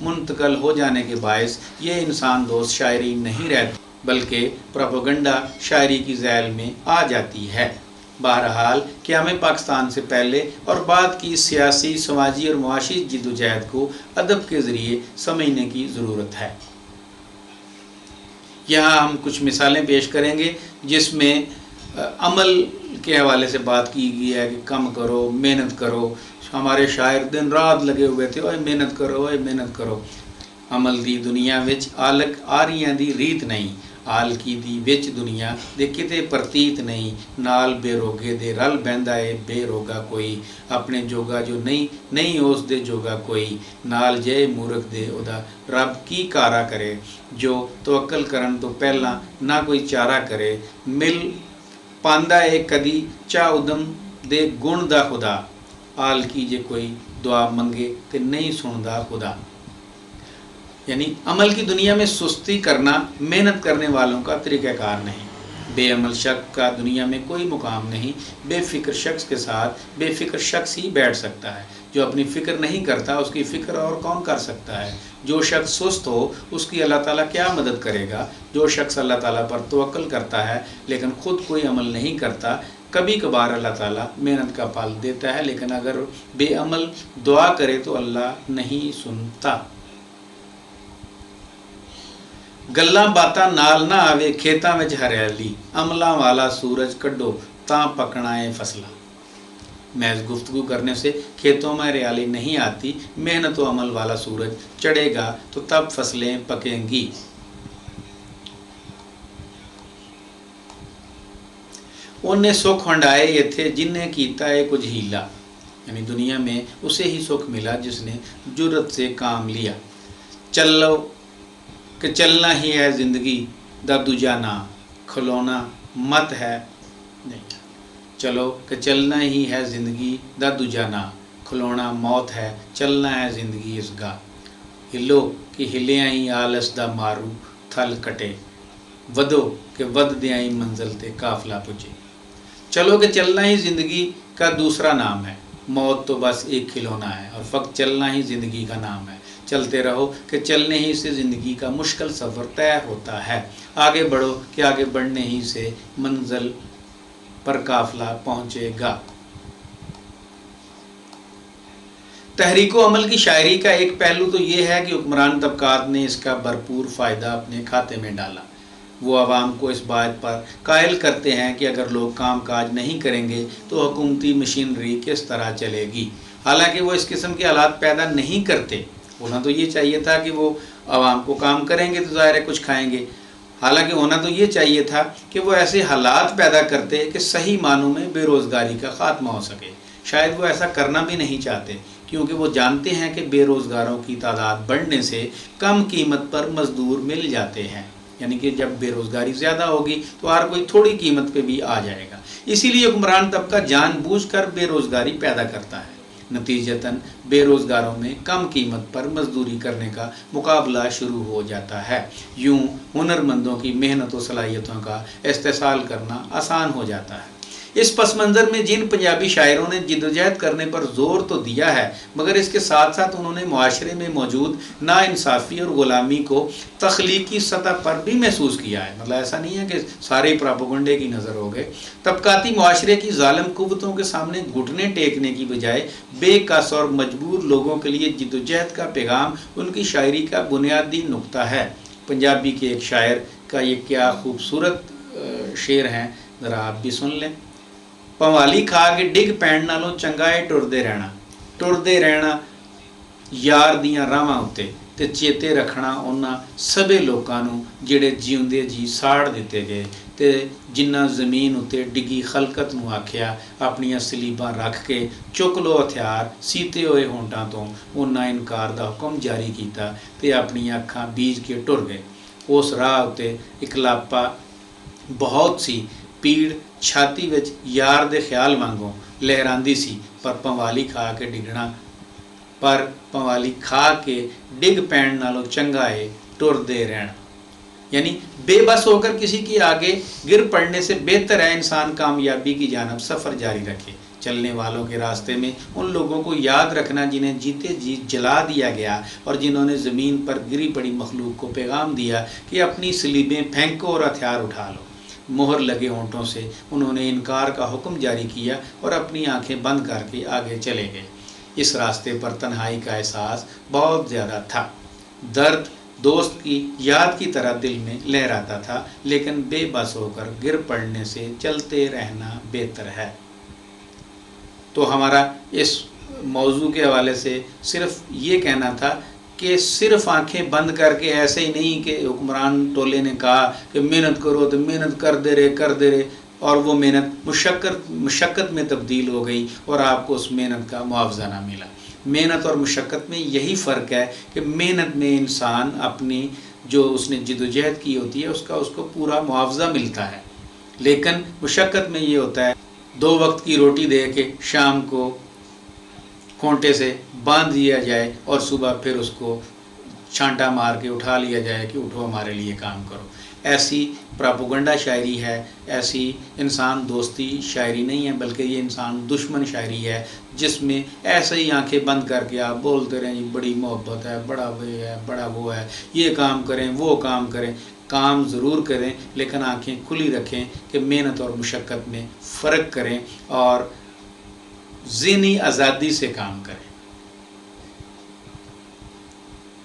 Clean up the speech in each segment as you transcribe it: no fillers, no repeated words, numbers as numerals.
منتقل ہو جانے کے باعث یہ انسان دوست شاعری نہیں رہتی بلکہ پروپیگنڈا شاعری کی ذیل میں آ جاتی ہے۔ بہرحال قیام پاکستان سے پہلے اور بعد کی سیاسی، سماجی اور معاشی جدوجہد کو ادب کے ذریعے سمجھنے کی ضرورت ہے۔ یہاں ہم کچھ مثالیں پیش کریں گے جس میں عمل کے حوالے سے بات کی گئی ہے کہ کم کرو، محنت کرو۔ ہمارے شاعر دن رات لگے ہوئے تھے، اوے محنت کرو، اوے محنت کرو۔ عمل دی دنیا وچ آلک آریاں دی ریت نہیں، آل کی دی وچ دنیا دے کتے پرتیت نہیں، نال بے روگے دے رل بہندا اے بے روگا کوئی، اپنے جوگا جو نہیں اس دے جوگا کوئی، نال جے مورخ دے ادا رب کی کارا کرے، جو توکل کرن تو پہلا نہ کوئی چارہ کرے، مل پاندا اے کدی چا ادم دے گن دا خدا، آل کی جے کوئی دعا منگے تے نہیں سندا خدا۔ یعنی عمل کی دنیا میں سستی کرنا محنت کرنے والوں کا طریقہ کار نہیں۔ بے عمل شخص کا دنیا میں کوئی مقام نہیں۔ بے فکر شخص کے ساتھ بے فکر شخص ہی بیٹھ سکتا ہے۔ جو اپنی فکر نہیں کرتا اس کی فکر اور کون کر سکتا ہے؟ جو شخص سست ہو اس کی اللہ تعالیٰ کیا مدد کرے گا؟ جو شخص اللہ تعالیٰ پر توکل کرتا ہے لیکن خود کوئی عمل نہیں کرتا، کبھی کبھار اللہ تعالیٰ محنت کا پھل دیتا ہے، لیکن اگر بے عمل دعا کرے تو اللہ نہیں سنتا۔ گلاں باتاں نال نہ آوے کھیتاں وچ ہریالی، عملاں والا سورج کڈو تاں پکنا ہے فصلہ۔ محض گفتگو کرنے سے کھیتوں میں ہریالی نہیں آتی، محنت و عمل والا سورج چڑھے گا تو تب فصلیں پکیں گی۔ انہیں سکھ ہنڈائے ایتھے جن نے کیتا ہے کچھ ہیلا، یعنی دنیا میں اسے ہی سکھ ملا جس نے جرت سے کام لیا۔ چلو کہ چلنا ہی ہے زندگی دا دوجا نا، کھلونا مت ہے نہیں۔ چلو کہ چلنا ہی ہے زندگی دا دوجا نا، کھلونا موت ہے، چلنا ہے زندگی اس گا۔ ہلو کہ ہلیاں ہی آلس دا مارو تھل کٹے، ودو کہ ود دیاں ہی منزل تے قافلہ پجے۔ چلو کہ چلنا ہی زندگی کا دوسرا نام ہے، موت تو بس ایک کھلونا ہے اور فقط چلنا ہی زندگی کا نام ہے۔ چلتے رہو کہ چلنے ہی سے زندگی کا مشکل سفر طے ہوتا ہے۔ آگے بڑھو کہ آگے بڑھنے ہی سے منزل پر قافلہ پہنچے گا۔ تحریک و عمل کی شاعری کا ایک پہلو تو یہ ہے کہ حکمران طبقات نے اس کا بھرپور فائدہ اپنے کھاتے میں ڈالا۔ وہ عوام کو اس بات پر قائل کرتے ہیں کہ اگر لوگ کام کاج نہیں کریں گے تو حکومتی مشینری کس طرح چلے گی۔ حالانکہ وہ اس قسم کے حالات پیدا نہیں کرتے۔ ہونا تو یہ چاہیے تھا کہ وہ عوام کو کام کریں گے تو ظاہر ہے کچھ کھائیں گے۔ حالانکہ ہونا تو یہ چاہیے تھا کہ وہ ایسے حالات پیدا کرتے کہ صحیح معنوں میں بے روزگاری کا خاتمہ ہو سکے۔ شاید وہ ایسا کرنا بھی نہیں چاہتے کیونکہ وہ جانتے ہیں کہ بے روزگاروں کی تعداد بڑھنے سے کم قیمت پر مزدور مل جاتے ہیں، یعنی کہ جب بے روزگاری زیادہ ہوگی تو ہر کوئی تھوڑی قیمت پہ بھی آ جائے گا۔ اسی لیے حکمران طبقہ جان بوجھ کر بے روزگاری پیدا کرتا ہے۔ نتیجتاً بے روزگاروں میں کم قیمت پر مزدوری کرنے کا مقابلہ شروع ہو جاتا ہے۔ یوں ہنر مندوں کی محنت و صلاحیتوں کا استحصال کرنا آسان ہو جاتا ہے۔ اس پس منظر میں جن پنجابی شاعروں نے جدوجہد کرنے پر زور تو دیا ہے مگر اس کے ساتھ ساتھ انہوں نے معاشرے میں موجود ناانصافی اور غلامی کو تخلیقی سطح پر بھی محسوس کیا ہے۔ مطلب ایسا نہیں ہے کہ سارے پراپیگنڈے کی نظر ہو گئے۔ طبقاتی معاشرے کی ظالم قوتوں کے سامنے گھٹنے ٹیکنے کی بجائے بے کس اور مجبور لوگوں کے لیے جدوجہد کا پیغام ان کی شاعری کا بنیادی نقطہ ہے۔ پنجابی کے ایک شاعر کا یہ کیا خوبصورت شعر ہیں، ذرا آپ بھی سن لیں۔ پوالی کھا کے ڈگ پین نالوں چنگا ہے ٹردے رہنا یار دیاں راواں اتے تے چیتے رکھنا انہاں سبے لوکاں نوں جڑے جیوندے جی ساڑ دتے گئے تے جنہ زمین اتے ڈگی خلقت نوں آکھیا اپنیاں سلیباں رکھ کے چک لو ہتھیار سیتے ہوئے ہونٹاں تو انہاں انکار دا حکم جاری کیتا تے اپنی اکھاں بیج کے ٹر گئے۔ اس راہ اتے اکلاپا بہت سی پیڑ چھاتی وچ یار دے خیال وانگوں لہراندی سی پر پوالی کھا کے ڈگ پین نالوں چنگا ہے ٹردے رہنا، یعنی بے بس ہو کر کسی کی آگے گر پڑنے سے بہتر ہے انسان کامیابی کی جانب سفر جاری رکھے، چلنے والوں کے راستے میں ان لوگوں کو یاد رکھنا جنہیں جیتے جی جلا دیا گیا اور جنہوں نے زمین پر گری پڑی مخلوق کو پیغام دیا کہ اپنی سلیبیں پھینکو اور ہتھیار اٹھا لو۔ مہر لگے ہونٹوں سے انہوں نے انکار کا حکم جاری کیا اور اپنی آنکھیں بند کر کے آگے چلے گئے۔ اس راستے پر تنہائی کا احساس بہت زیادہ تھا۔ درد دوست کی یاد کی طرح دل میں لہراتا تھا، لیکن بے بس ہو کر گر پڑنے سے چلتے رہنا بہتر ہے۔ تو ہمارا اس موضوع کے حوالے سے صرف یہ کہنا تھا کہ صرف آنکھیں بند کر کے ایسے ہی نہیں کہ حکمران ٹولے نے کہا کہ محنت کرو تو محنت کرتے رہے اور وہ محنت مشقت میں تبدیل ہو گئی اور آپ کو اس محنت کا معاوضہ نہ ملا۔ محنت اور مشقت میں یہی فرق ہے کہ محنت میں انسان اپنی جو اس نے جد و جہد کی ہوتی ہے اس کو پورا معاوضہ ملتا ہے، لیکن مشقت میں یہ ہوتا ہے 2 وقت کی روٹی دے کے شام کو کھونٹے سے باندھ دیا جائے اور صبح پھر اس کو چھانٹا مار کے اٹھا لیا جائے کہ اٹھو ہمارے لیے کام کرو۔ ایسی پراپوگنڈا شاعری ہے، ایسی انسان دوستی شاعری نہیں ہے، بلکہ یہ انسان دشمن شاعری ہے، جس میں ایسے ہی آنکھیں بند کر کے آپ بولتے رہیں جی بڑی محبت ہے، بڑا وہ ہے، بڑا وہ ہے، یہ کام کریں وہ کام کریں۔ کام ضرور کریں لیکن آنکھیں کھلی رکھیں کہ محنت اور مشقت میں فرق کریں اور ذہنی آزادی سے کام کریں۔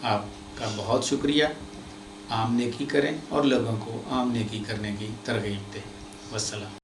آپ کا بہت شکریہ۔ عام نیکی کریں اور لوگوں کو عام نیکی کرنے کی ترغیب دیں۔ والسلام۔